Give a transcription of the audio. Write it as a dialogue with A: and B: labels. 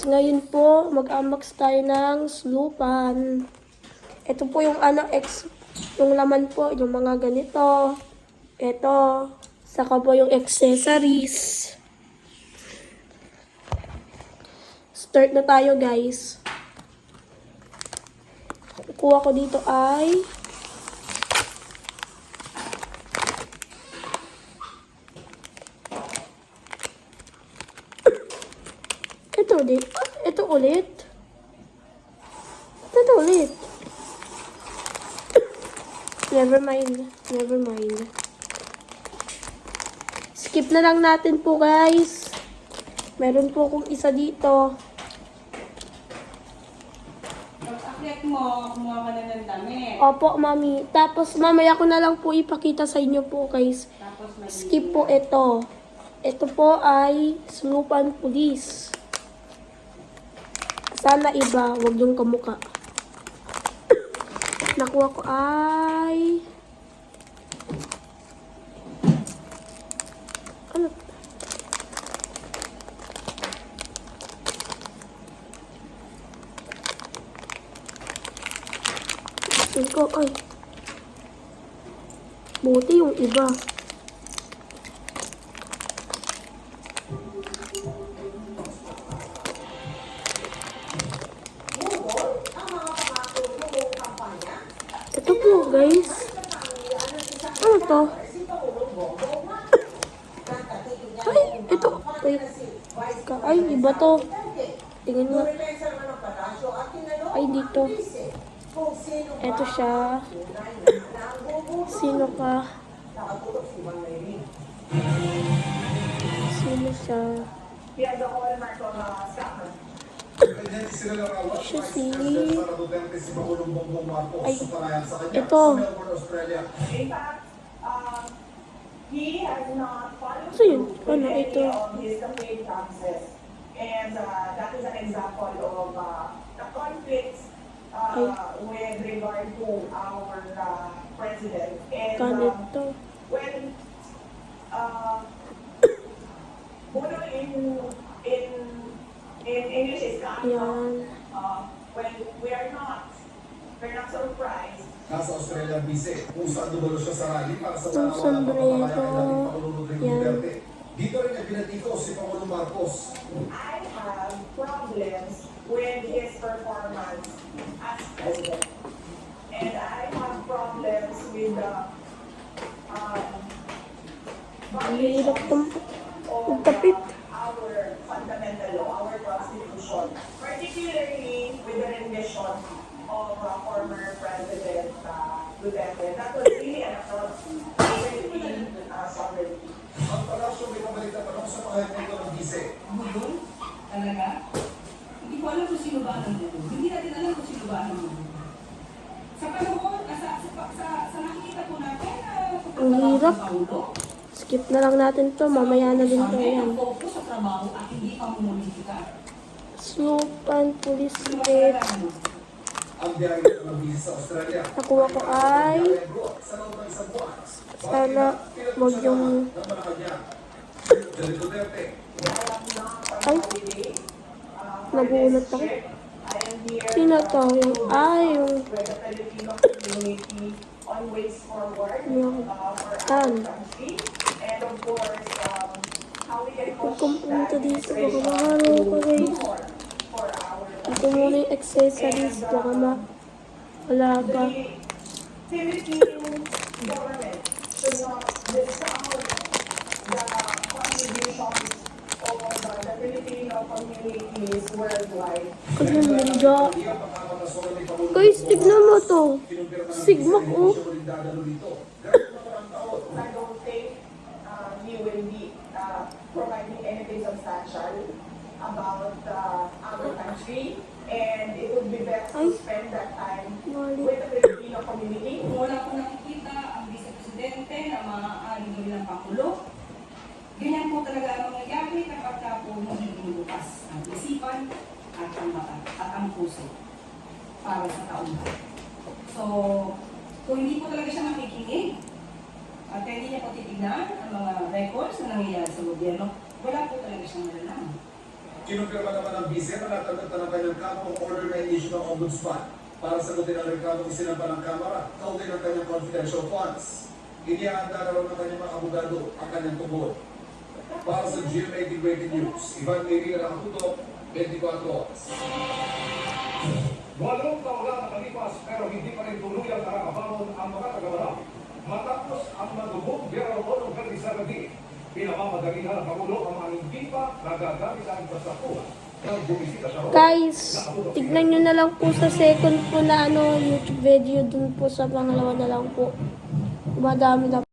A: Ngayon po, mag-unbox tayo ng slupan. Ito po yung yung laman po, yung mga ganito. Ito, saka po yung accessories. Start na tayo, guys. Kuha ko dito ay ito ulit. Ito ulit. Never mind. Skip na lang natin po, guys. Meron po akong isa dito.
B: Pag-akyat mo, kumuha ka na ng damit.
A: Opo, mami. Tapos, mamaya ko na lang po ipakita sa inyo po, guys.
B: Tapos
A: Skip po ito. Ito po ay Slupan Police. Sana iba, wag yung kamuka. Nakuha ko ay... Ano? Ito, ay. Buti yung iba. Ito po, guys. Ano to? Ay, ito. Ay, iba to. Tingnan mo. Ay, dito. Ito siya. Sino ka? Sino siya? Siya si... Ay, ito. Ano yun? Ano ito?
C: And that is an example of the conflicts with regard to our president. And
A: Ganito.
C: when Bono in English is
A: Yan.
C: when we're not surprised.
D: Nasa Australia Bise, kung saan dumalo siya sa rally para sa
A: Yung
D: pangalawa ng pagpapalaya kay dating
A: sombrero.
D: Pangulong Rodrigo
A: Yan.
D: Duterte. Dito rin niya binatiko si Pangulong Marcos.
C: I have problems with his performance as president. And I have problems with the
A: Ang hirap
C: violations of
A: tapit.
C: our fundamental law, our constitution, particularly with the rendition of former President Duterte. That was really an affront to Philippine sovereignty.
D: Ang palasyo may pabalita pa sa pahayag nito ng Bise.
B: Budol? Talaga? Hindi ko alam kung sino ba ang budol. Hindi natin alam kung sino ba ang budol. Sa panahon, sa nakikita po natin,
A: Ang hirap.
B: Paulo,
A: Skip na lang natin to. Mamaya na din to.
B: sabi,
A: Yan.
B: ang focus sa trabaho at hindi pamumulitika.
A: Slupan Police
B: Sino ba
A: Gate.
B: talaga ano?
D: Ang biyahe nito ng Bise sa Australia.
A: Nakuha ko ay...
D: Sa loob ng isang buwan.
A: Sana wag yung...
D: Ng Malacanang. Rodrigo Duterte.
A: Ay, nagulat ako. Sino to? Yung... yung...
C: With the Filipino community on ways forward
A: Yung...
C: for our country. And of course, how we can
A: Huwag
C: push
A: kang pumunta
C: that
A: dito. Baka
C: administration
A: mahalo
C: to
A: ka,
C: do
A: guys.
C: more for our
A: Ito muna yung accessories. Baka wala ka.
C: The Philippine government should not discount the contributions of the Filipino communities worldwide.
A: Ayun, ninja. Guys, tignan mo to. Sigma ko.
C: I don't think he will be providing anything substantial about our country, and it would be best to spend that time with the Filipino community.
B: Kung wala po nakikita ang vice-presidente na maaaring gawin ng Pangulo, ganyan po talaga ang mangyayari kapag ka po magiging bukas ang isipan at ang mata at ang puso para sa taong bayan. So, kung hindi po talaga siya makikinig at hindi niya po titignan ang mga records na nangyayari sa gobyerno, wala po talaga siyang malalaman.
D: Kinumpirma naman ng bise na natanggap na ng kanyang kampo ang order na i-issue ng Ombudsman para sagutin ang reklamong isinampa ng Kamara kaugnay ng kanyang confidential funds. Inihaanda na raw ng kanyang mga abogado ang kanyang tungkol. Para sa GMA Integrated News, Ivan Merida nakatutok, 24 oras.
E: 8 taon lang nakalipas pero hindi pa rin tuluyang nakakabangon ang mga taga-Manam. Matapos ang madugong Bureau of Organization, pinamamadali na ng Pangulo ang mga hindi pa nagagamit ang infrastruktura ng bumisita sa Rome.
A: Guys, tignan nyo na lang po sa second po na YouTube video, dun po sa pangalawa na lang po. Madami na